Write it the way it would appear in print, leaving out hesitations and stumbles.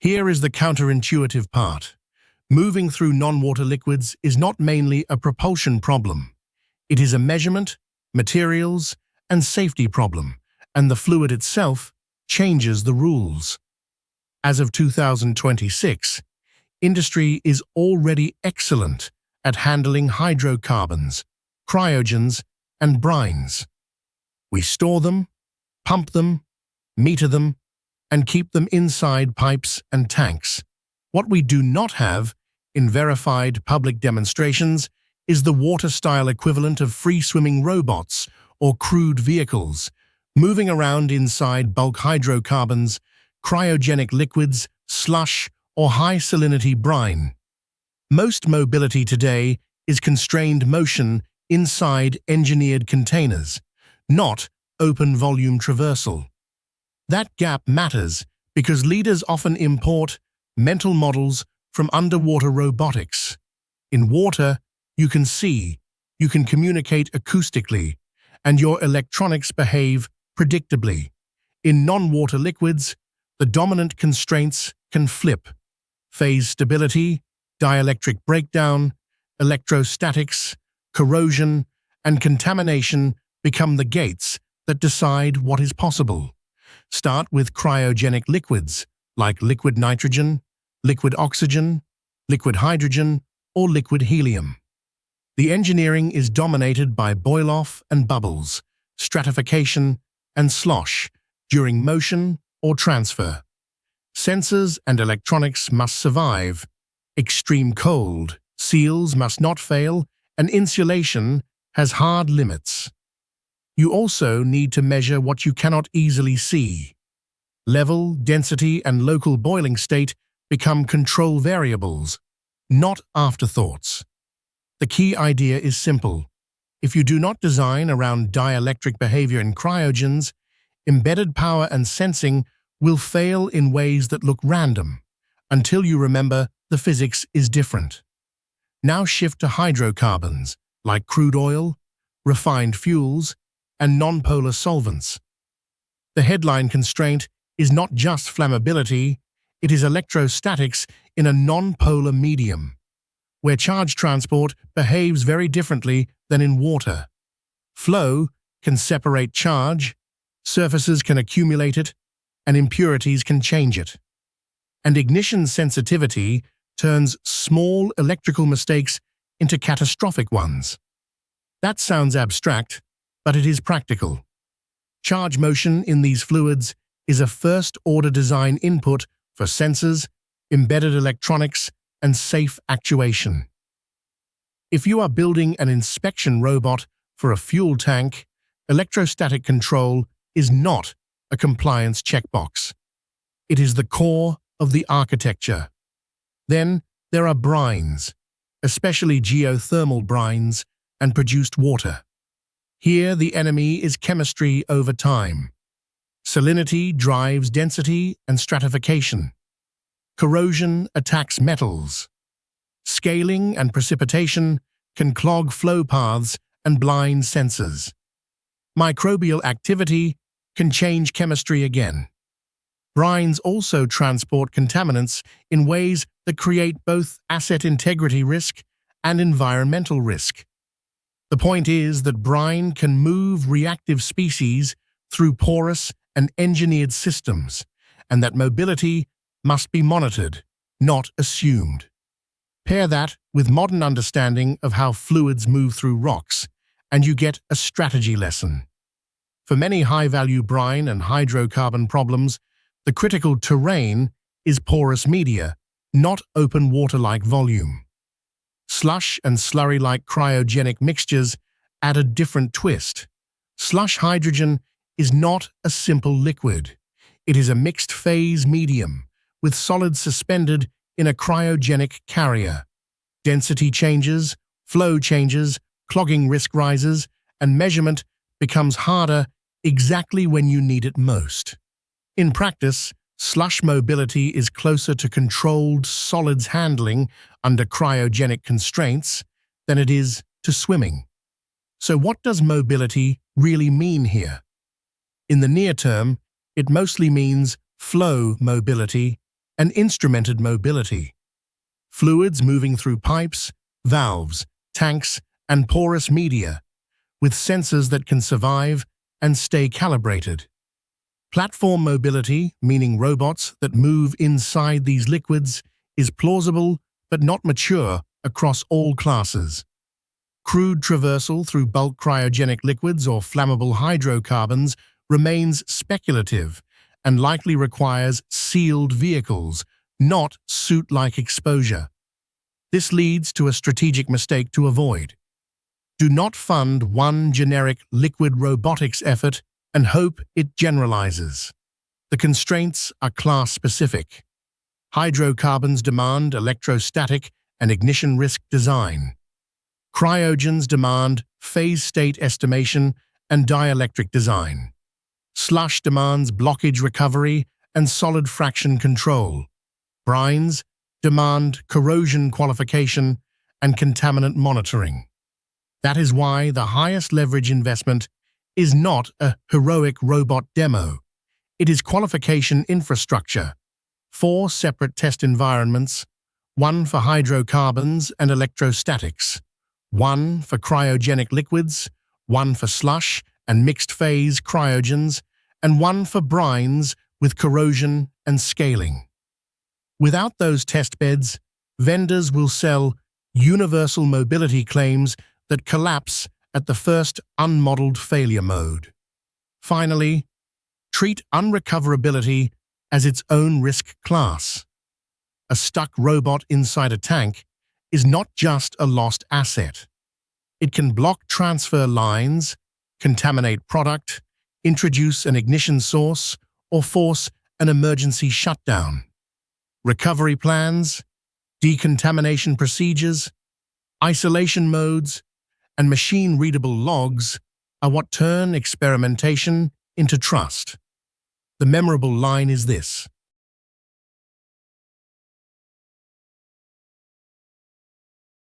Here is the counterintuitive part. Moving through non-water liquids is not mainly a propulsion problem. It is a measurement, materials, and safety problem, and the fluid itself changes the rules. As of 2026, industry is already excellent at handling hydrocarbons, cryogens, and brines. We store them, pump them, meter them, and keep them inside pipes and tanks. What we do not have in verified public demonstrations is the water-style equivalent of free-swimming robots or crewed vehicles, moving around inside bulk hydrocarbons, cryogenic liquids, slush, or high-salinity brine. Most mobility today is constrained motion inside engineered containers, not open-volume traversal. That gap matters because leaders often import mental models from underwater robotics. In water, you can see, you can communicate acoustically, and your electronics behave predictably. In non-water liquids, the dominant constraints can flip. Phase stability, dielectric breakdown, electrostatics, corrosion, and contamination become the gates that decide what is possible. Start with cryogenic liquids, like liquid nitrogen, liquid oxygen, liquid hydrogen, or liquid helium. The engineering is dominated by boil-off and bubbles, stratification, and slosh during motion or transfer. Sensors and electronics must survive. Extreme cold, seals must not fail, and insulation has hard limits. You also need to measure what you cannot easily see. Level, density, and local boiling state become control variables, not afterthoughts. The key idea is simple. If you do not design around dielectric behavior in cryogens, embedded power and sensing will fail in ways that look random, until you remember the physics is different. Now shift to hydrocarbons, like crude oil, refined fuels, and nonpolar solvents. The headline constraint is not just flammability, it is electrostatics in a nonpolar medium, where charge transport behaves very differently than in water. Flow can separate charge, surfaces can accumulate it, and impurities can change it. And ignition sensitivity turns small electrical mistakes into catastrophic ones. That sounds abstract, but it is practical. Charge motion in these fluids is a first-order design input for sensors, embedded electronics, and safe actuation. If you are building an inspection robot for a fuel tank, electrostatic control is not a compliance checkbox. It is the core of the architecture. Then there are brines, especially geothermal brines and produced water. Here the enemy is chemistry over time. Salinity drives density and stratification. Corrosion attacks metals. Scaling and precipitation can clog flow paths and blind sensors. Microbial activity can change chemistry again. Brines also transport contaminants in ways that create both asset integrity risk and environmental risk. The point is that brine can move reactive species through porous and engineered systems, and that mobility must be monitored, not assumed. Pair that with modern understanding of how fluids move through rocks, and you get a strategy lesson. For many high-value brine and hydrocarbon problems, the critical terrain is porous media, not open water-like volume. Slush and slurry-like cryogenic mixtures add a different twist. Slush hydrogen is not a simple liquid. It is a mixed-phase medium, with solids suspended in a cryogenic carrier. Density changes, flow changes, clogging risk rises, and measurement becomes harder exactly when you need it most. In practice, slush mobility is closer to controlled solids handling under cryogenic constraints than it is to swimming. So what does mobility really mean here? In the near term, it mostly means flow mobility and instrumented mobility. Fluids moving through pipes, valves, tanks, and porous media, with sensors that can survive and stay calibrated. Platform mobility, meaning robots that move inside these liquids, is plausible but not mature across all classes. Crude traversal through bulk cryogenic liquids or flammable hydrocarbons remains speculative and likely requires sealed vehicles, not suit-like exposure. This leads to a strategic mistake to avoid. Do not fund one generic liquid robotics effort and hope it generalizes. The constraints are class-specific. Hydrocarbons demand electrostatic and ignition risk design. Cryogens demand phase state estimation and dielectric design. Slush demands blockage recovery and solid fraction control. Brines demand corrosion qualification and contaminant monitoring. That is why the highest leverage investment is not a heroic robot demo. It is qualification infrastructure. 4 separate test environments, 1 for hydrocarbons and electrostatics, 1 for cryogenic liquids, 1 for slush and mixed-phase cryogens, and 1 for brines with corrosion and scaling. Without those test beds, vendors will sell universal mobility claims that collapse at the first unmodeled failure mode. Finally, treat unrecoverability as its own risk class. A stuck robot inside a tank is not just a lost asset. It can block transfer lines, contaminate product, introduce an ignition source, or force an emergency shutdown. Recovery plans, decontamination procedures, isolation modes, and machine-readable logs are what turn experimentation into trust. The memorable line is this: